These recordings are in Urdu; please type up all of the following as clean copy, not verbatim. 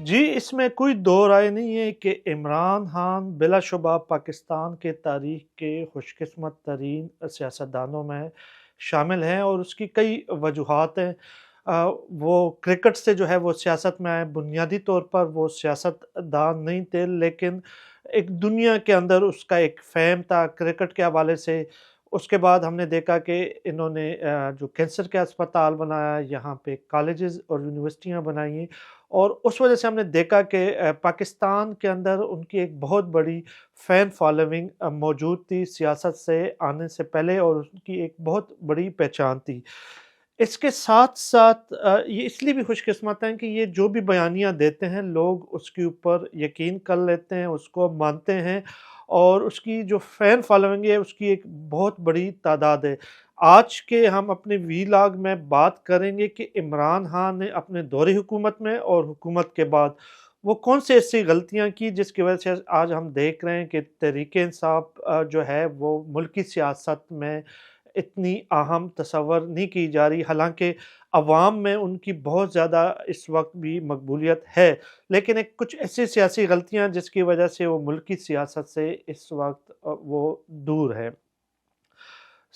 جی، اس میں کوئی دو رائے نہیں ہے کہ عمران خان بلا شبہ پاکستان کے تاریخ کے خوش قسمت ترین سیاستدانوں میں شامل ہیں اور اس کی کئی وجوہات ہیں۔ آ، وہ کرکٹ سے جو ہے وہ سیاست میں آئے، بنیادی طور پر وہ سیاست دان نہیں تھے، لیکن ایک دنیا کے اندر اس کا ایک فہم تھا کرکٹ کے حوالے سے۔ اس کے بعد ہم نے دیکھا کہ انہوں نے جو کینسر کے اسپتال بنایا، یہاں پہ کالجز اور یونیورسٹیاں بنائی ہیں، اور اس وجہ سے ہم نے دیکھا کہ پاکستان کے اندر ان کی ایک بہت بڑی فین فالوئنگ موجود تھی سیاست سے آنے سے پہلے، اور ان کی ایک بہت بڑی پہچان تھی۔ اس کے ساتھ ساتھ یہ اس لیے بھی خوش قسمت ہیں کہ یہ جو بھی بیانیاں دیتے ہیں لوگ اس کے اوپر یقین کر لیتے ہیں، اس کو مانتے ہیں، اور اس کی جو فین فالوئنگ ہے اس کی ایک بہت بڑی تعداد ہے۔ آج کے ہم اپنے وی لاگ میں بات کریں گے کہ عمران خان نے اپنے دور حکومت میں اور حکومت کے بعد وہ کون سی ایسی غلطیاں کی جس کی وجہ سے آج ہم دیکھ رہے ہیں کہ تحریک انصاف جو ہے وہ ملکی سیاست میں اتنی اہم تصور نہیں کی جا رہی، حالانکہ عوام میں ان کی بہت زیادہ اس وقت بھی مقبولیت ہے، لیکن ایک کچھ ایسی سیاسی غلطیاں جس کی وجہ سے وہ ملکی سیاست سے اس وقت وہ دور ہے۔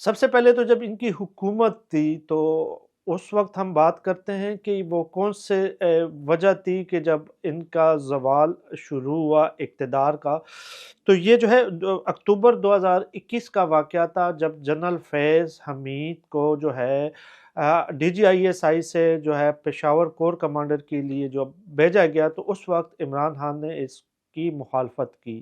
سب سے پہلے تو جب ان کی حکومت تھی تو اس وقت ہم بات کرتے ہیں کہ وہ کون سے وجہ تھی کہ جب ان کا زوال شروع ہوا اقتدار کا، تو یہ جو ہے اکتوبر 2021 کا واقعہ تھا، جب جنرل فیض حمید کو جو ہے D G I S I سے جو ہے پشاور کور کمانڈر کے لیے جو بھیجا گیا، تو اس وقت عمران خان نے اس کی مخالفت کی،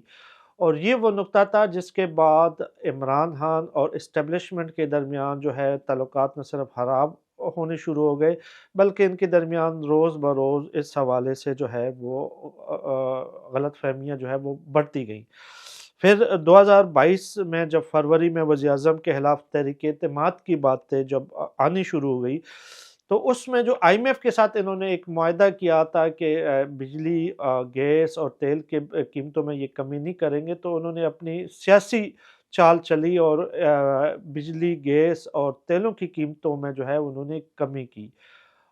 اور یہ وہ نقطہ تھا جس کے بعد عمران خان اور اسٹیبلشمنٹ کے درمیان جو ہے تعلقات نہ صرف خراب ہونے شروع ہو گئے، بلکہ ان کے درمیان روز بروز اس حوالے سے جو ہے وہ غلط فہمیاں جو ہے وہ بڑھتی گئیں۔ پھر 2022 میں جب فروری میں وزیر اعظم کے خلاف تحریک اعتماد کی باتیں جب آنی شروع ہو گئی، تو اس میں جو آئی ایم ایف کے ساتھ انہوں نے ایک معاہدہ کیا تھا کہ بجلی، گیس اور تیل کے قیمتوں میں یہ کمی نہیں کریں گے، تو انہوں نے اپنی سیاسی چال چلی اور بجلی، گیس اور تیلوں کی قیمتوں میں جو ہے انہوں نے کمی کی۔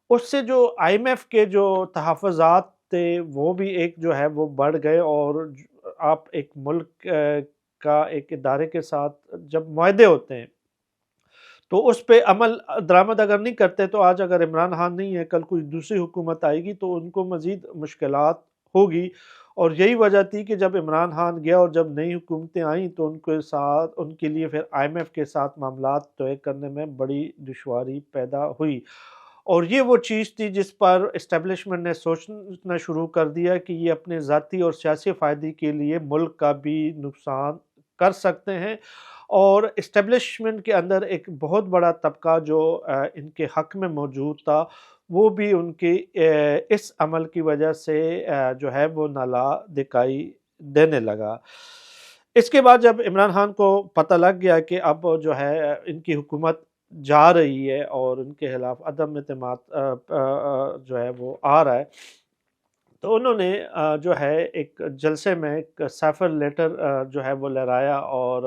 اس سے جو آئی ایم ایف کے جو تحفظات تھے وہ بھی ایک جو ہے وہ بڑھ گئے، اور آپ ایک ملک کا ایک ادارے کے ساتھ جب معاہدے ہوتے ہیں تو اس پہ عمل درآمد اگر نہیں کرتے، تو آج اگر عمران خان نہیں ہے، کل کوئی دوسری حکومت آئے گی تو ان کو مزید مشکلات ہوگی، اور یہی وجہ تھی کہ جب عمران خان گیا اور جب نئی حکومتیں آئیں تو ان کے ساتھ ان کے لیے پھر آئی ایم ایف کے ساتھ معاملات طے کرنے میں بڑی دشواری پیدا ہوئی، اور یہ وہ چیز تھی جس پر اسٹیبلشمنٹ نے سوچنا شروع کر دیا کہ یہ اپنے ذاتی اور سیاسی فائدے کے لیے ملک کا بھی نقصان کر سکتے ہیں، اور اسٹیبلشمنٹ کے اندر ایک بہت بڑا طبقہ جو ان کے حق میں موجود تھا، وہ بھی ان کی اس عمل کی وجہ سے جو ہے وہ نالا دکھائی دینے لگا۔ اس کے بعد جب عمران خان کو پتہ لگ گیا کہ اب جو ہے ان کی حکومت جا رہی ہے اور ان کے خلاف عدم اعتماد جو ہے وہ آ رہا ہے، تو انہوں نے جو ہے ایک جلسے میں ایک سیفر لیٹر جو ہے وہ لہرایا، اور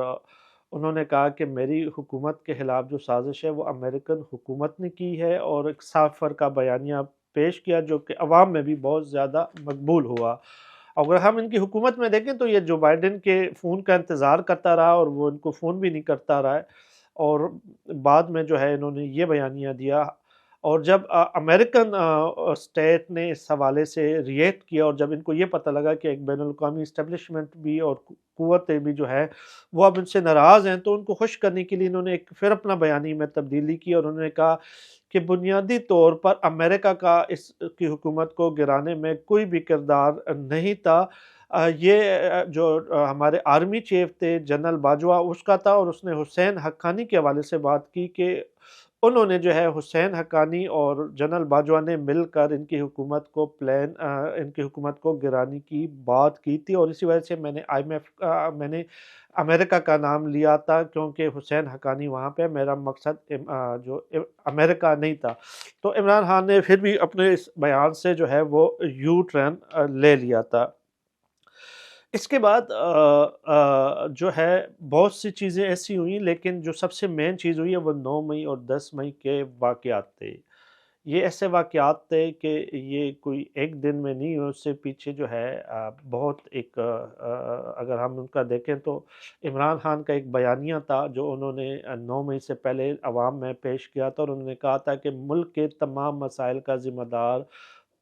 انہوں نے کہا کہ میری حکومت کے خلاف جو سازش ہے وہ امریکن حکومت نے کی ہے، اور ایک سیفر کا بیانیہ پیش کیا جو کہ عوام میں بھی بہت زیادہ مقبول ہوا۔ اگر ہم ان کی حکومت میں دیکھیں تو یہ جو بائیڈن کے فون کا انتظار کرتا رہا اور وہ ان کو فون بھی نہیں کرتا رہا ہے، اور بعد میں جو ہے انہوں نے یہ بیانیہ دیا، اور جب امریکن اسٹیٹ نے اس حوالے سے ریئیکٹ کیا، اور جب ان کو یہ پتہ لگا کہ ایک بین الاقوامی اسٹیبلشمنٹ بھی اور قوتیں بھی جو ہے وہ اب ان سے ناراض ہیں، تو ان کو خوش کرنے کے لیے انہوں نے ایک پھر اپنا بیانیے میں تبدیلی کی، اور انہوں نے کہا کہ بنیادی طور پر امریکہ کا اس کی حکومت کو گرانے میں کوئی بھی کردار نہیں تھا، یہ جو ہمارے آرمی چیف تھے جنرل باجوہ اس کا تھا، اور اس نے حسین حقانی کے حوالے سے بات کی کہ انہوں نے جو ہے حسین حقانی اور جنرل باجوہ نے مل کر ان کی حکومت کو ان کی حکومت کو گرانے کی بات کی تھی، اور اسی وجہ سے میں نے آئی ایم ایف میں نے امریکہ کا نام لیا تھا، کیونکہ حسین حقانی وہاں پہ، میرا مقصد جو امریکہ نہیں تھا۔ تو عمران خان نے پھر بھی اپنے اس بیان سے جو ہے وہ یو ٹرن لے لیا تھا۔ اس کے بعد جو ہے بہت سی چیزیں ایسی ہوئیں، لیکن جو سب سے مین چیز ہوئی ہے وہ 9 مئی اور 10 مئی کے واقعات تھے۔ یہ ایسے واقعات تھے کہ یہ کوئی ایک دن میں نہیں، اس سے پیچھے جو ہے بہت ایک اگر ہم ان کا دیکھیں تو عمران خان کا ایک بیانیہ تھا جو انہوں نے 9 مئی سے پہلے عوام میں پیش کیا تھا، اور انہوں نے کہا تھا کہ ملک کے تمام مسائل کا ذمہ دار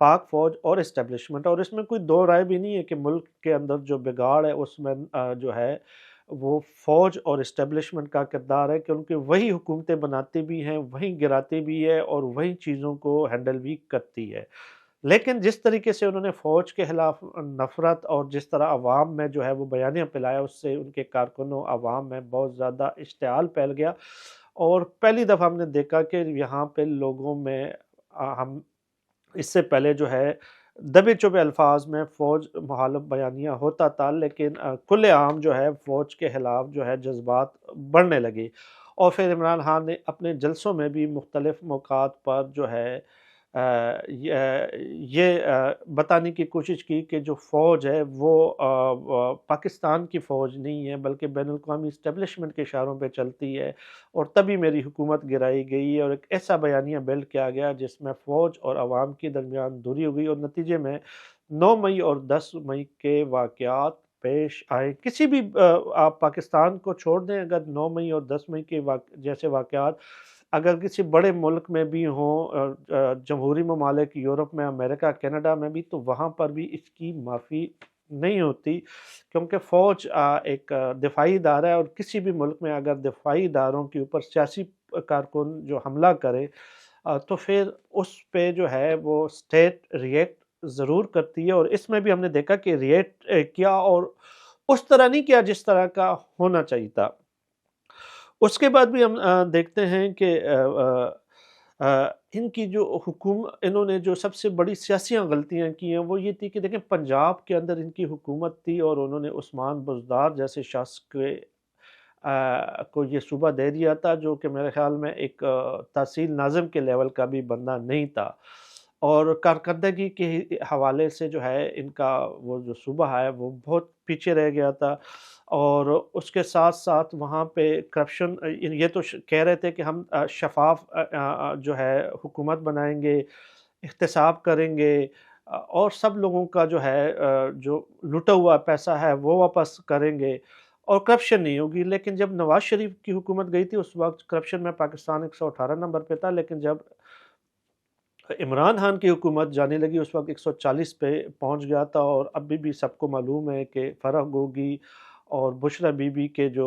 پاک فوج اور اسٹیبلشمنٹ، اور اس میں کوئی دو رائے بھی نہیں ہے کہ ملک کے اندر جو بگاڑ ہے اس میں جو ہے وہ فوج اور اسٹیبلشمنٹ کا کردار ہے، کیونکہ وہی حکومتیں بناتی بھی ہیں، وہی گراتی بھی ہے، اور وہی چیزوں کو ہینڈل بھی کرتی ہے۔ لیکن جس طریقے سے انہوں نے فوج کے خلاف نفرت اور جس طرح عوام میں جو ہے وہ بیانیہ پھیلایا، اس سے ان کے کارکنوں عوام میں بہت زیادہ اشتعال پھیل گیا، اور پہلی دفعہ ہم نے دیکھا کہ یہاں پہ لوگوں میں ہم اس سے پہلے جو ہے دبے چبے الفاظ میں فوج مخالف بیانیہ ہوتا تھا، لیکن کھلے عام جو ہے فوج کے خلاف جو ہے جذبات بڑھنے لگے، اور پھر عمران خان نے اپنے جلسوں میں بھی مختلف موقعات پر جو ہے یہ بتانے کی کوشش کی کہ جو فوج ہے وہ پاکستان کی فوج نہیں ہے بلکہ بین الاقوامی اسٹیبلشمنٹ کے اشاروں پہ چلتی ہے، اور تبھی میری حکومت گرائی گئی، اور ایک ایسا بیانیہ بلڈ کیا گیا جس میں فوج اور عوام کے درمیان دوری ہو گئی، اور نتیجے میں 9 مئی اور 10 مئی کے واقعات پیش آئے۔ کسی بھی آپ پاکستان کو چھوڑ دیں، اگر 9 مئی اور 10 مئی کے جیسے واقعات اگر کسی بڑے ملک میں بھی ہوں، جمہوری ممالک یورپ میں، امریکہ، کینیڈا میں بھی، تو وہاں پر بھی اس کی معافی نہیں ہوتی، کیونکہ فوج ایک دفاعی ادارہ ہے، اور کسی بھی ملک میں اگر دفاعی اداروں کے اوپر سیاسی کارکن جو حملہ کرے تو پھر اس پہ جو ہے وہ اسٹیٹ ریئیکٹ ضرور کرتی ہے، اور اس میں بھی ہم نے دیکھا کہ ریئیکٹ کیا، اور اس طرح نہیں کیا جس طرح کا ہونا چاہیے تھا۔ اس کے بعد بھی ہم دیکھتے ہیں کہ ان کی جو انہوں نے جو سب سے بڑی سیاسی غلطیاں کی ہیں وہ یہ تھی کہ دیکھیں پنجاب کے اندر ان کی حکومت تھی، اور انہوں نے عثمان بزدار جیسے شخص کو یہ صوبہ دے دیا تھا، جو کہ میرے خیال میں ایک تحصیل ناظم کے لیول کا بھی بندہ نہیں تھا، اور کارکردگی کے حوالے سے جو ہے ان کا وہ جو صوبہ ہے وہ بہت پیچھے رہ گیا تھا، اور اس کے ساتھ ساتھ وہاں پہ کرپشن، یہ تو کہہ رہے تھے کہ ہم شفاف جو ہے حکومت بنائیں گے، احتساب کریں گے، اور سب لوگوں کا جو ہے جو لوٹا ہوا پیسہ ہے وہ واپس کریں گے، اور کرپشن نہیں ہوگی۔ لیکن جب نواز شریف کی حکومت گئی تھی اس وقت کرپشن میں پاکستان 118 نمبر پہ تھا، لیکن جب عمران خان کی حکومت جانے لگی اس وقت 140 پہ پہنچ گیا تھا، اور ابھی بھی سب کو معلوم ہے کہ فرح گوگی اور بشرا بی بی کے جو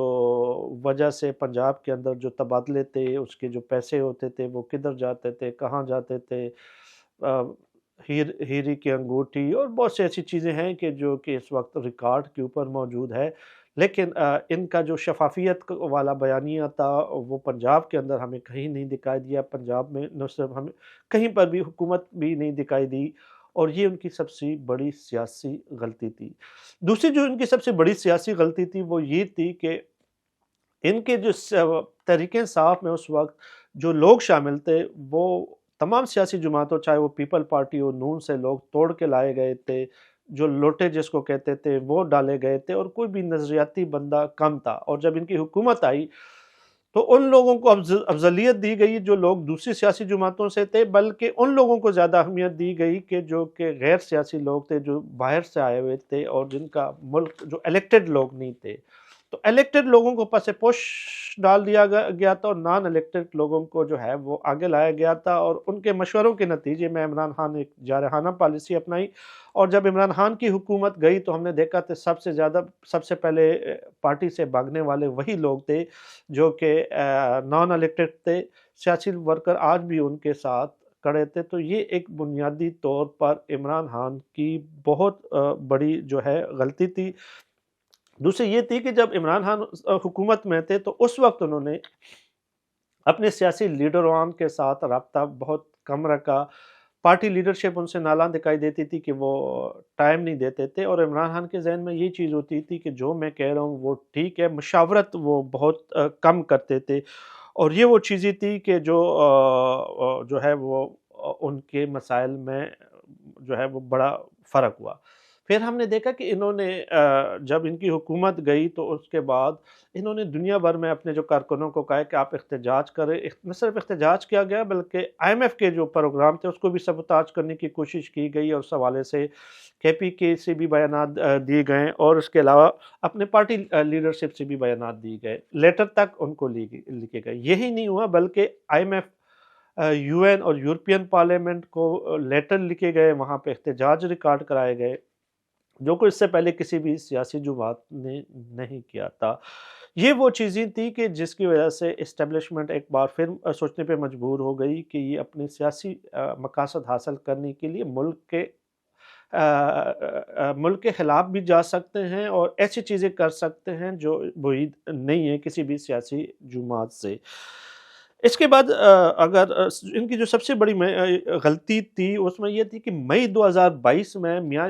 وجہ سے پنجاب کے اندر جو تبادلے تھے، اس کے جو پیسے ہوتے تھے وہ کدھر جاتے تھے، کہاں جاتے تھے، ہیری کی انگوٹھی اور بہت سی ایسی چیزیں ہیں کہ جو کہ اس وقت ریکارڈ کے اوپر موجود ہے، لیکن ان کا جو شفافیت والا بیانیہ تھا وہ پنجاب کے اندر ہمیں کہیں نہیں دکھائی دیا، پنجاب میں نہ صرف ہمیں کہیں پر بھی حکومت بھی نہیں دکھائی دی، اور یہ ان کی سب سے بڑی سیاسی غلطی تھی۔ دوسری جو ان کی سب سے بڑی سیاسی غلطی تھی وہ یہ تھی کہ ان کے جو تحریک انصاف میں اس وقت جو لوگ شامل تھے وہ تمام سیاسی جماعتوں، چاہے وہ پیپل پارٹی اور نون سے لوگ توڑ کے لائے گئے تھے، جو لوٹے جس کو کہتے تھے وہ ڈالے گئے تھے، اور کوئی بھی نظریاتی بندہ کم تھا، اور جب ان کی حکومت آئی تو ان لوگوں کو افضلیت دی گئی جو لوگ دوسری سیاسی جماعتوں سے تھے، بلکہ ان لوگوں کو زیادہ اہمیت دی گئی کہ جو کہ غیر سیاسی لوگ تھے، جو باہر سے آئے ہوئے تھے، اور جن کا ملک جو الیکٹڈ لوگ نہیں تھے، تو الیکٹڈ لوگوں کو پس پوش ڈال دیا گیا تھا، اور نان الیکٹڈ لوگوں کو جو ہے وہ آگے لایا گیا تھا، اور ان کے مشوروں کے نتیجے میں عمران خان نے ایک جارحانہ پالیسی اپنائی، اور جب عمران خان کی حکومت گئی تو ہم نے دیکھا کہ سب سے پہلے پارٹی سے بھاگنے والے وہی لوگ تھے جو کہ نان الیکٹڈ تھے، سیاسی ورکر آج بھی ان کے ساتھ کڑے تھے، تو یہ ایک بنیادی طور پر عمران خان کی بہت بڑی جو ہے غلطی تھی۔ دوسری یہ تھی کہ جب عمران خان حکومت میں تھے تو اس وقت انہوں نے اپنے سیاسی لیڈران کے ساتھ رابطہ بہت کم رکھا، پارٹی لیڈرشپ ان سے نالاں دکھائی دیتی تھی کہ وہ ٹائم نہیں دیتے تھے، اور عمران خان کے ذہن میں یہ چیز ہوتی تھی کہ جو میں کہہ رہا ہوں وہ ٹھیک ہے، مشاورت وہ بہت کم کرتے تھے، اور یہ وہ چیزیں تھی کہ جو ہے وہ ان کے مسائل میں جو ہے وہ بڑا فرق ہوا۔ پھر ہم نے دیکھا کہ انہوں نے جب ان کی حکومت گئی تو اس کے بعد انہوں نے دنیا بھر میں اپنے جو کارکنوں کو کہا کہ آپ احتجاج کریں، نہ صرف احتجاج کیا گیا بلکہ آئی ایم ایف کے جو پروگرام تھے اس کو بھی سبوتاژ کرنے کی کوشش کی گئی، اور اس حوالے سے کے پی کے سے بھی بیانات دیے گئے، اور اس کے علاوہ اپنے پارٹی لیڈرشپ سے بھی بیانات دیے گئے، لیٹر تک ان کو لکھے گئے۔ یہی نہیں ہوا بلکہ I M F, U N اور یورپین پارلیمنٹ کو لیٹر لکھے گئے، وہاں پہ احتجاج ریکارڈ کرائے گئے، جو کہ اس سے پہلے کسی بھی سیاسی جماعت نے نہیں کیا تھا۔ یہ وہ چیزیں تھی کہ جس کی وجہ سے اسٹیبلشمنٹ ایک بار پھر سوچنے پہ مجبور ہو گئی کہ یہ اپنے سیاسی مقاصد حاصل کرنے کے لیے ملک کے خلاف بھی جا سکتے ہیں اور ایسی چیزیں کر سکتے ہیں جو بعید نہیں ہے کسی بھی سیاسی جماعت سے۔ اس کے بعد اگر ان کی جو سب سے بڑی غلطی تھی اس میں یہ تھی کہ مئی 2022 میں میاں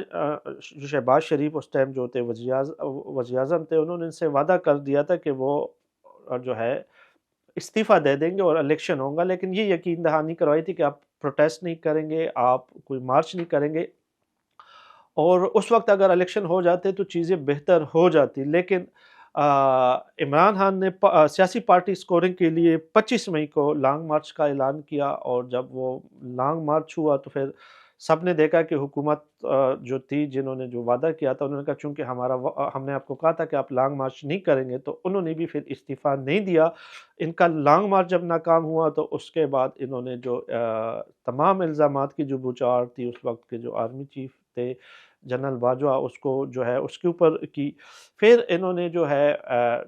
جو شہباز شریف اس ٹائم جو تھے وزیر اعظم تھے، انہوں نے ان سے وعدہ کر دیا تھا کہ وہ جو ہے استعفیٰ دے دیں گے اور الیکشن ہوگا، لیکن یہ یقین دہانی کروائی تھی کہ آپ پروٹیسٹ نہیں کریں گے، آپ کوئی مارچ نہیں کریں گے، اور اس وقت اگر الیکشن ہو جاتے تو چیزیں بہتر ہو جاتی۔ لیکن عمران خان نے سیاسی پارٹی سکورنگ کے لیے 25 مئی کو لانگ مارچ کا اعلان کیا، اور جب وہ لانگ مارچ ہوا تو پھر سب نے دیکھا کہ حکومت جو تھی، جنہوں نے جو وعدہ کیا تھا، انہوں نے کہا چونکہ ہم نے آپ کو کہا تھا کہ آپ لانگ مارچ نہیں کریں گے، تو انہوں نے بھی پھر استعفیٰ نہیں دیا۔ ان کا لانگ مارچ جب ناکام ہوا تو اس کے بعد انہوں نے جو تمام الزامات کی جو بچھاڑ تھی اس وقت کے جو آرمی چیف تھے جنرل باجوہ، اس کو جو ہے اس کے اوپر کی۔ پھر انہوں نے جو ہے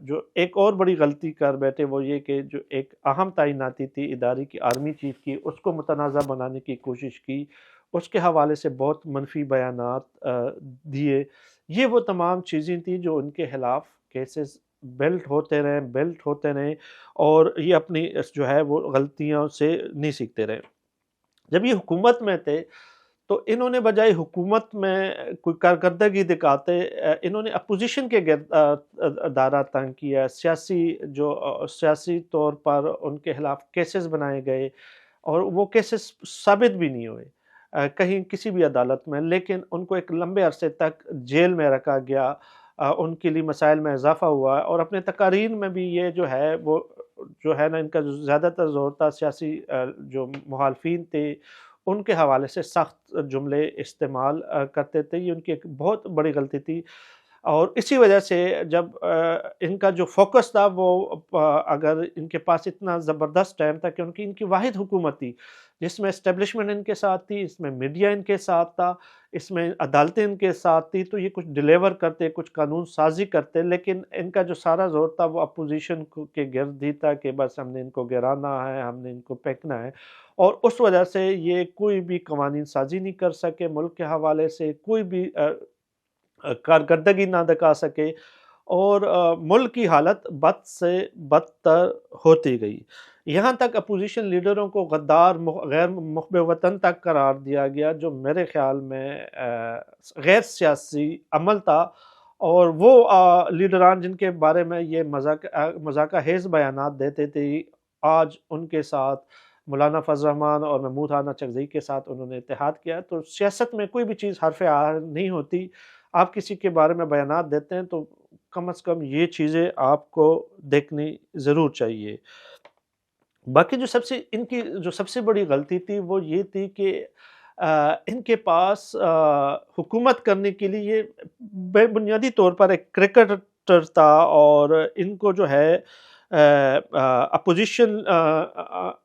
جو ایک اور بڑی غلطی کر بیٹھے، وہ یہ کہ جو ایک اہم تعیناتی تھی ادارے کی آرمی چیف کی، اس کو متنازع بنانے کی کوشش کی، اس کے حوالے سے بہت منفی بیانات دیے۔ یہ وہ تمام چیزیں تھیں جو ان کے خلاف کیسز بلٹ ہوتے رہے، اور یہ اپنی جو ہے وہ غلطیاں سے نہیں سیکھتے رہے۔ جب یہ حکومت میں تھے تو انہوں نے بجائے حکومت میں کوئی کارکردگی دکھاتے، انہوں نے اپوزیشن کے دائرہ تنگ کیا، سیاسی طور پر ان کے خلاف کیسز بنائے گئے، اور وہ کیسز ثابت بھی نہیں ہوئے کہیں کسی بھی عدالت میں، لیکن ان کو ایک لمبے عرصے تک جیل میں رکھا گیا، ان کے لیے مسائل میں اضافہ ہوا، اور اپنے تقاریر میں بھی یہ جو ہے وہ جو ہے نا، ان کا جو زیادہ تر زور تھا سیاسی جو مخالفین تھے ان کے حوالے سے سخت جملے استعمال کرتے تھے۔ یہ ان کی ایک بہت بڑی غلطی تھی، اور اسی وجہ سے جب ان کا جو فوکس تھا وہ اگر ان کے پاس اتنا زبردست ٹائم تھا کہ ان کی واحد حکومت تھی جس میں اسٹیبلشمنٹ ان کے ساتھ تھی، اس میں میڈیا ان کے ساتھ تھا، اس میں عدالتیں ان کے ساتھ تھی، تو یہ کچھ ڈیلیور کرتے، کچھ قانون سازی کرتے، لیکن ان کا جو سارا زور تھا وہ اپوزیشن کے گرد ہی تھا کہ بس ہم نے ان کو گرانا ہے، ہم نے ان کو پھینکنا ہے، اور اس وجہ سے یہ کوئی بھی قوانین سازی نہیں کر سکے، ملک کے حوالے سے کوئی بھی کارکردگی نہ دکھا سکے، اور ملک کی حالت بد سے بدتر ہوتی گئی۔ یہاں تک اپوزیشن لیڈروں کو غدار، غیر محب وطن تک قرار دیا گیا، جو میرے خیال میں غیر سیاسی عمل تھا، اور وہ لیڈران جن کے بارے میں یہ مذاقہ خیز بیانات دیتے تھے، آج ان کے ساتھ مولانا فضل الرحمان اور محمود خان چغزئی کے ساتھ انہوں نے اتحاد کیا۔ تو سیاست میں کوئی بھی چیز حرف عار نہیں ہوتی، آپ کسی کے بارے میں بیانات دیتے ہیں تو کم از کم یہ چیزیں آپ کو دیکھنی ضرور چاہیے۔ باقی ان کی جو سب سے بڑی غلطی تھی وہ یہ تھی کہ ان کے پاس حکومت کرنے کے لیے بے بنیادی طور پر ایک کرکٹر تھا، اور ان کو جو ہے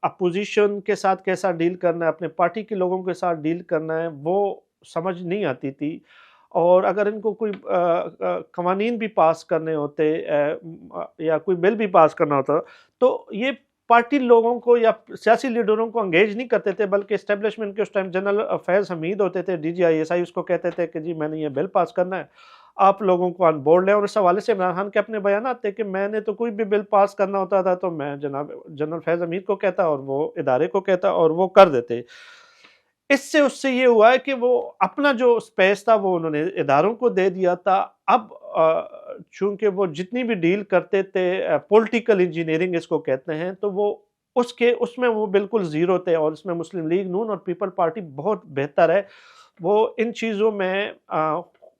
اپوزیشن کے ساتھ کیسا ڈیل کرنا ہے، اپنے پارٹی کے لوگوں کے ساتھ ڈیل کرنا ہے، وہ سمجھ نہیں آتی تھی، اور اگر ان کو کوئی قوانین بھی پاس کرنے ہوتے یا کوئی بل بھی پاس کرنا ہوتا تو یہ پارٹی لوگوں کو یا سیاسی لیڈروں کو انگیج نہیں کرتے تھے، بلکہ اسٹیبلشمنٹ کے اس ٹائم جنرل فیض حمید ہوتے تھے، D G I S I, اس کو کہتے تھے کہ جی میں نے یہ بل پاس کرنا ہے، آپ لوگوں کو آن بورڈ لیں، اور اس حوالے سے عمران خان کے اپنے بیانات تھے کہ میں نے تو کوئی بھی بل پاس کرنا ہوتا تھا تو میں جناب جنرل فیض حمید کو کہتا اور وہ ادارے کو کہتا اور وہ کر دیتے۔ اس سے یہ ہوا ہے کہ وہ اپنا جو سپیس تھا وہ انہوں نے اداروں کو دے دیا تھا۔ اب چونکہ وہ جتنی بھی ڈیل کرتے تھے، پولیٹیکل انجینئرنگ اس کو کہتے ہیں، تو وہ اس میں وہ بالکل زیرو تھے، اور اس میں مسلم لیگ نون اور پیپل پارٹی بہت بہتر ہے، وہ ان چیزوں میں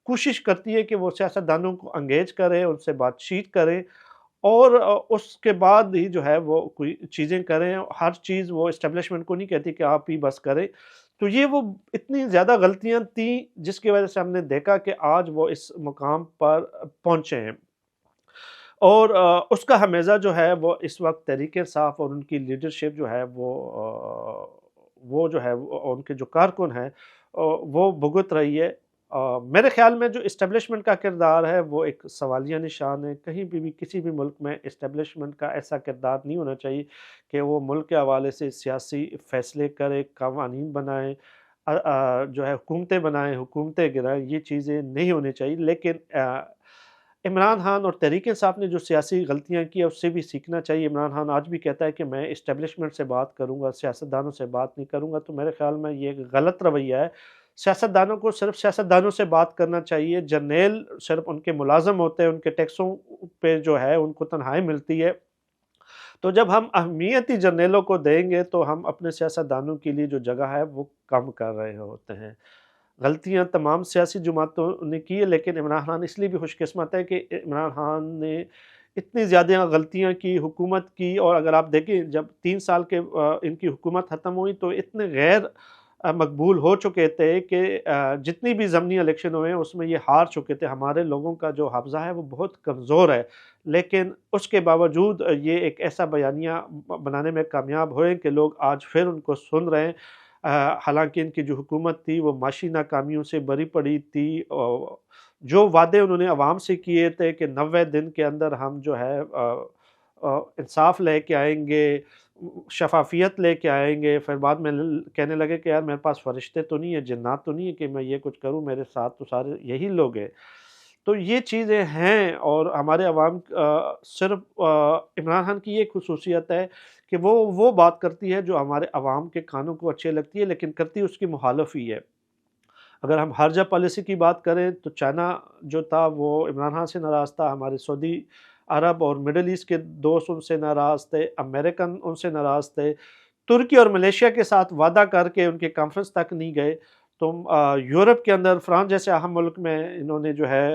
کوشش کرتی ہے کہ وہ سیاستدانوں کو انگیج کرے، ان سے بات چیت کریں اور اس کے بعد ہی جو ہے وہ کوئی چیزیں کریں۔ ہر چیز وہ اسٹیبلشمنٹ کو نہیں کہتی کہ آپ ہی بس کریں۔ تو یہ وہ اتنی زیادہ غلطیاں تھیں جس کی وجہ سے ہم نے دیکھا کہ آج وہ اس مقام پر پہنچے ہیں، اور اس کا ہمیزہ جو ہے وہ اس وقت تحریک انصاف اور ان کی لیڈرشپ جو ہے وہ جو ہے ان کے جو کارکن ہیں وہ بھگت رہی ہے۔ میرے خیال میں جو اسٹیبلشمنٹ کا کردار ہے وہ ایک سوالیہ نشان ہے۔ کہیں بھی کسی بھی ملک میں اسٹیبلشمنٹ کا ایسا کردار نہیں ہونا چاہیے کہ وہ ملک کے حوالے سے سیاسی فیصلے کرے، قوانین بنائیں، جو ہے حکومتیں بنائیں، حکومتیں گرائیں، یہ چیزیں نہیں ہونی چاہیے۔ لیکن عمران خان اور تحریک انصاف نے جو سیاسی غلطیاں کی ہیں اس سے بھی سیکھنا چاہیے۔ عمران خان آج بھی کہتا ہے کہ میں اسٹیبلشمنٹ سے بات کروں گا، سیاستدانوں سے بات نہیں کروں گا، تو میرے خیال میں یہ ایک غلط رویہ ہے۔ سیاستدانوں کو صرف سیاستدانوں سے بات کرنا چاہیے۔ جرنیل صرف ان کے ملازم ہوتے ہیں، ان کے ٹیکسوں پہ جو ہے ان کو تنخواہیں ملتی ہے۔ تو جب ہم اہمیت ہی جرنیلوں کو دیں گے تو ہم اپنے سیاستدانوں کے لیے جو جگہ ہے وہ کم کر رہے ہوتے ہیں۔ غلطیاں تمام سیاسی جماعتوں نے کی ہے، لیکن عمران خان اس لیے بھی خوش قسمت ہے کہ عمران خان نے اتنی زیادہ غلطیاں کی، حکومت کی، اور اگر آپ دیکھیں جب 3 سال کے ان کی حکومت ختم ہوئی تو اتنے غیر مقبول ہو چکے تھے کہ جتنی بھی ضمنی الیکشن ہوئے ہیں اس میں یہ ہار چکے تھے۔ ہمارے لوگوں کا جو حافظہ ہے وہ بہت کمزور ہے، لیکن اس کے باوجود یہ ایک ایسا بیانیہ بنانے میں کامیاب ہوئے کہ لوگ آج پھر ان کو سن رہے ہیں۔ حالانکہ ان کی جو حکومت تھی وہ معاشی ناکامیوں سے بری پڑی تھی، اور جو وعدے انہوں نے عوام سے کیے تھے کہ 90 دن کے اندر ہم جو ہے انصاف لے کے آئیں گے، شفافیت لے کے آئیں گے، پھر بعد میں کہنے لگے کہ یار میرے پاس فرشتے تو نہیں ہیں، جنات تو نہیں ہیں کہ میں یہ کچھ کروں، میرے ساتھ تو سارے یہی لوگ ہیں۔ تو یہ چیزیں ہیں، اور ہمارے عوام صرف عمران خان کی یہ خصوصیت ہے کہ وہ بات کرتی ہے جو ہمارے عوام کے کانوں کو اچھے لگتی ہے، لیکن کرتی اس کی مخالف ہی ہے۔ اگر ہم خارجہ پالیسی کی بات کریں تو چائنا جو تھا وہ عمران خان سے ناراض تھا، ہمارے سعودی عرب اور مڈل ایسٹ کے دوست ان سے ناراض تھے، امریکن ان سے ناراض تھے، ترکی اور ملیشیا کے ساتھ وعدہ کر کے ان کے کانفرنس تک نہیں گئے۔ تو یورپ کے اندر فرانس جیسے اہم ملک میں انہوں نے جو ہے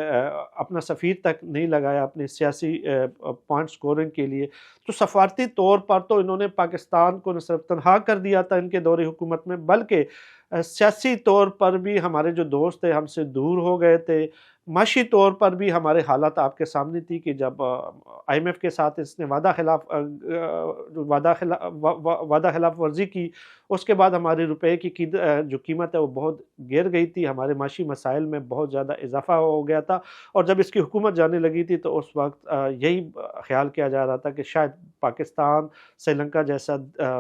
اپنا سفیر تک نہیں لگایا اپنی سیاسی پوائنٹ سکورنگ کے لیے۔ تو سفارتی طور پر تو انہوں نے پاکستان کو نہ صرف تنہا کر دیا تھا ان کے دور حکومت میں، بلکہ سیاسی طور پر بھی ہمارے جو دوست تھے ہم سے دور ہو گئے تھے۔ معاشی طور پر بھی ہمارے حالات آپ کے سامنے تھی کہ جب آئی ایم ایف کے ساتھ اس نے وعدہ خلاف ورزی کی، اس کے بعد ہمارے روپے کی جو قیمت ہے وہ بہت گر گئی تھی، ہمارے معاشی مسائل میں بہت زیادہ اضافہ ہو گیا تھا، اور جب اس کی حکومت جانے لگی تھی تو اس وقت یہی خیال کیا جا رہا تھا کہ شاید پاکستان سری لنکا جیسا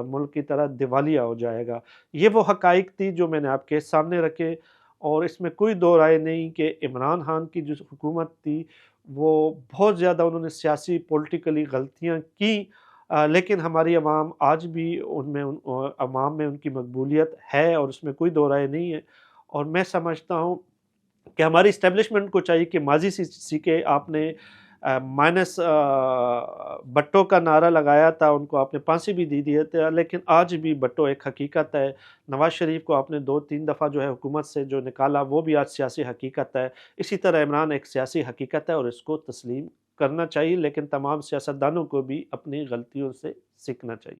ملک کی طرح دیوالیہ ہو جائے گا۔ یہ وہ حقائق تھی جو میں نے آپ کے سامنے رکھے، اور اس میں کوئی دو رائے نہیں کہ عمران خان کی جو حکومت تھی وہ بہت زیادہ انہوں نے سیاسی پولیٹیکلی غلطیاں کی، لیکن ہماری عوام آج بھی عوام میں ان کی مقبولیت ہے، اور اس میں کوئی دو رائے نہیں ہے۔ اور میں سمجھتا ہوں کہ ہماری اسٹیبلشمنٹ کو چاہیے کہ ماضی سے سیکھے۔ آپ نے مائنس بٹو کا نعرہ لگایا تھا، ان کو آپ نے پھانسی بھی دی دی تھی، لیکن آج بھی بٹو ایک حقیقت ہے۔ نواز شریف کو آپ نے 2-3 دفعہ جو ہے حکومت سے جو نکالا وہ بھی آج سیاسی حقیقت ہے۔ اسی طرح عمران ایک سیاسی حقیقت ہے اور اس کو تسلیم کرنا چاہیے، لیکن تمام سیاستدانوں کو بھی اپنی غلطیوں سے سیکھنا چاہیے۔